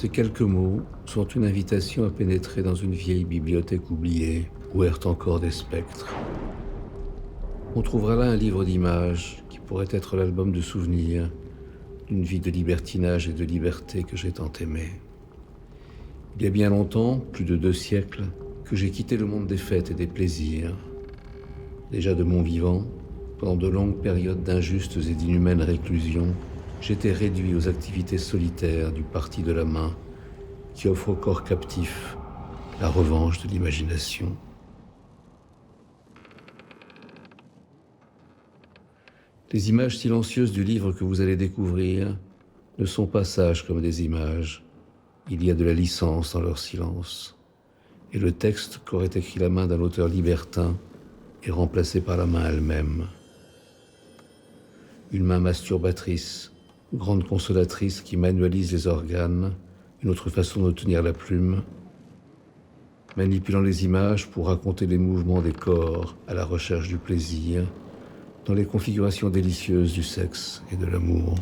Ces quelques mots sont une invitation à pénétrer dans une vieille bibliothèque oubliée où errent encore des spectres. On trouvera là un livre d'images qui pourrait être l'album de souvenirs d'une vie de libertinage et de liberté que j'ai tant aimée. Il y a bien longtemps, plus de 2 siècles, que j'ai quitté le monde des fêtes et des plaisirs. Déjà de mon vivant, pendant de longues périodes d'injustes et d'inhumaines réclusions, j'étais réduit aux activités solitaires du parti de la main qui offre au corps captif la revanche de l'imagination. Les images silencieuses du livre que vous allez découvrir ne sont pas sages comme des images. Il y a de la licence dans leur silence. Et le texte qu'aurait écrit la main d'un auteur libertin est remplacé par la main elle-même. Une main masturbatrice, grande consolatrice qui manualise les organes, une autre façon de tenir la plume, manipulant les images pour raconter les mouvements des corps à la recherche du plaisir, dans les configurations délicieuses du sexe et de l'amour.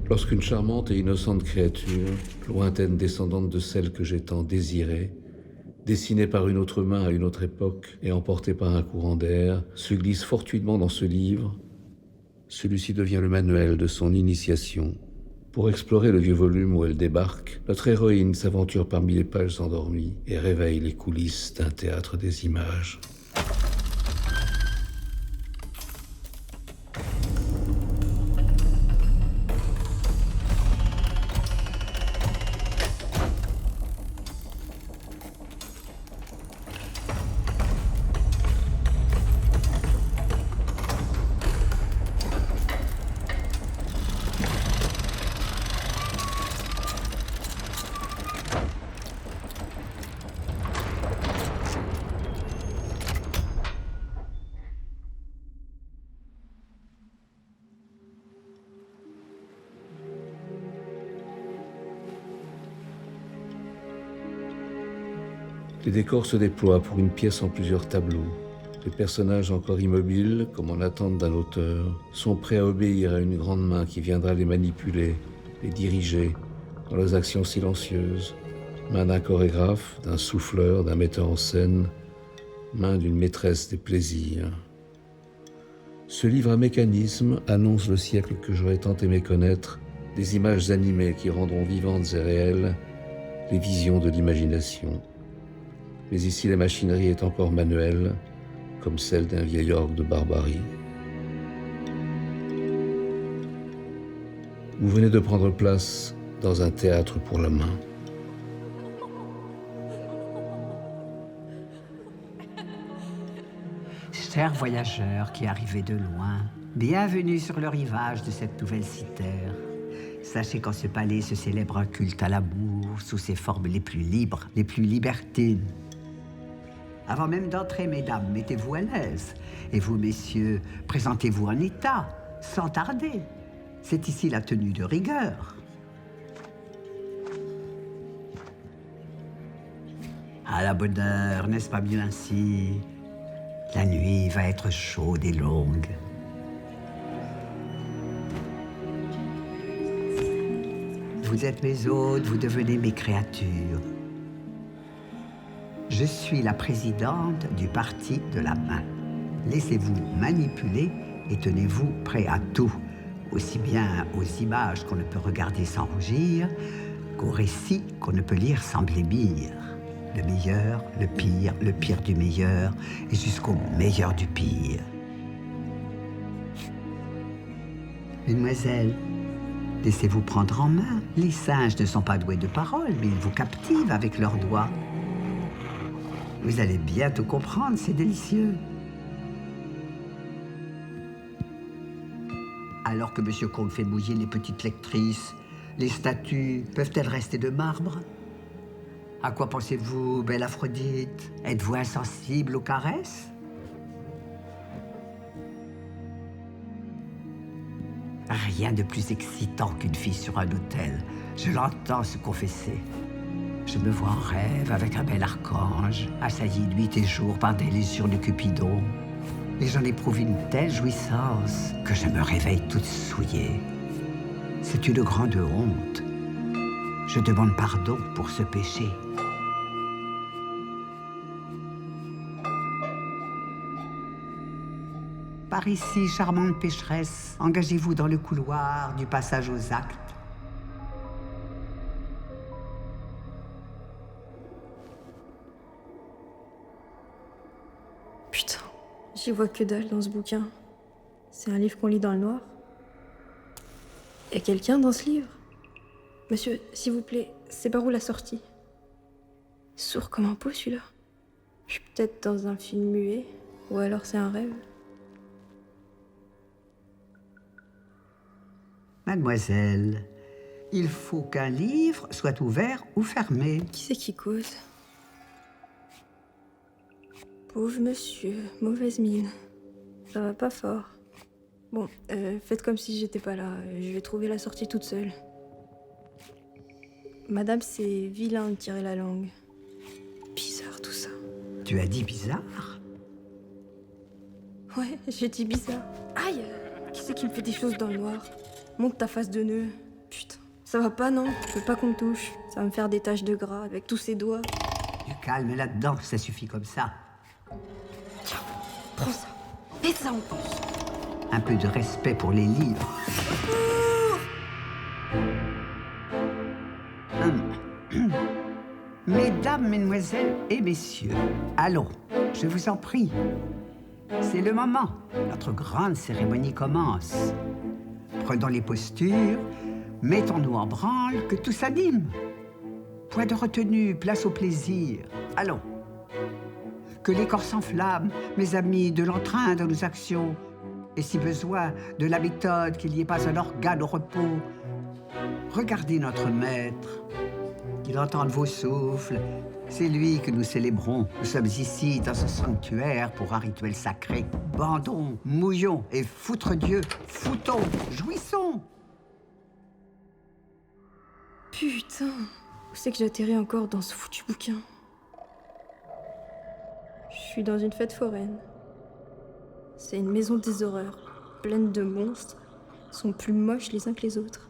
Lorsqu'une charmante et innocente créature, lointaine descendante de celle que j'ai tant désirée, dessinée par une autre main à une autre époque et emportée par un courant d'air, se glisse fortuitement dans ce livre, celui-ci devient le manuel de son initiation. Pour explorer le vieux volume où elle débarque, notre héroïne s'aventure parmi les pages endormies et réveille les coulisses d'un théâtre des images. Les décors se déploient pour une pièce en plusieurs tableaux. Les personnages encore immobiles, comme en attente d'un auteur, sont prêts à obéir à une grande main qui viendra les manipuler, les diriger dans leurs actions silencieuses. Main d'un chorégraphe, d'un souffleur, d'un metteur en scène, main d'une maîtresse des plaisirs. Ce livre à mécanisme annonce le siècle que j'aurais tant aimé connaître, des images animées qui rendront vivantes et réelles les visions de l'imagination. Mais ici, la machinerie est encore manuelle, comme celle d'un vieil orgue de barbarie. Vous venez de prendre place dans un théâtre pour la main. Chers voyageurs qui arrivez de loin, bienvenue sur le rivage de cette nouvelle citerre. Sachez qu'en ce palais se célèbre un culte à l'amour sous ses formes les plus libres, les plus libertines. Avant même d'entrer, mesdames, mettez-vous à l'aise. Et vous, messieurs, présentez-vous en état, sans tarder. C'est ici la tenue de rigueur. À la bonne heure, n'est-ce pas mieux ainsi? La nuit va être chaude et longue. Vous êtes mes hôtes, vous devenez mes créatures. Je suis la présidente du parti de la main. Laissez-vous manipuler et tenez-vous prêt à tout, aussi bien aux images qu'on ne peut regarder sans rougir, qu'aux récits qu'on ne peut lire sans blêmir. Le meilleur, le pire du meilleur, et jusqu'au meilleur du pire. Mesdemoiselles, laissez-vous prendre en main. Les singes ne sont pas doués de parole, mais ils vous captivent avec leurs doigts. Vous allez bientôt comprendre, c'est délicieux. Alors que M. Comte fait mouiller les petites lectrices, les statues peuvent-elles rester de marbre? À quoi pensez-vous, belle Aphrodite? Êtes-vous insensible aux caresses? Rien. rien de plus excitant qu'une fille sur un autel. Je l'entends se confesser. Je me vois en rêve avec un bel archange, assailli nuit et jour par des légions de Cupidon. Et j'en éprouve une telle jouissance que je me réveille toute souillée. C'est une grande honte. Je demande pardon pour ce péché. Par ici, charmante pécheresse, engagez-vous dans le couloir du passage aux actes. Putain, j'y vois que dalle dans ce bouquin. C'est un livre qu'on lit dans le noir. Y a quelqu'un dans ce livre? Monsieur, s'il vous plaît, c'est par où la sortie? Sourd comme un pot celui-là. Je suis peut-être dans un film muet, ou alors c'est un rêve. Mademoiselle, il faut qu'un livre soit ouvert ou fermé. Qui c'est qui cause? Pauvre monsieur, mauvaise mine. Ça va pas fort. Bon, faites comme si j'étais pas là. Je vais trouver la sortie toute seule. Madame, c'est vilain de tirer la langue. Bizarre tout ça. Tu as dit bizarre? Ouais, j'ai dit bizarre. Aïe! Qui c'est qui me fait des choses dans le noir? Monte ta face de nœud. Putain, ça va pas, non? Je veux pas qu'on me touche. Ça va me faire des taches de gras avec tous ces doigts. Du calme là-dedans, ça suffit comme ça. Tiens, prends ça. Mets ça en plus. Un peu de respect pour les livres. Mesdames, mesdemoiselles et messieurs, allons, je vous en prie. C'est le moment. Notre grande cérémonie commence. Prenons les postures, mettons-nous en branle, que tout s'anime. Point de retenue, place au plaisir. Allons. Que les corps s'enflamment, mes amis, de l'entrain de nos actions. Et si besoin, de la méthode, qu'il n'y ait pas un organe au repos. Regardez notre maître. Qu'il entende vos souffles. C'est lui que nous célébrons. Nous sommes ici, dans ce sanctuaire, pour un rituel sacré. Bandons, mouillons et foutre Dieu. Foutons, jouissons. Putain, où c'est que j'atterris encore dans ce foutu bouquin? Je suis dans une fête foraine. C'est une maison des horreurs, pleine de monstres. Ils sont plus moches les uns que les autres.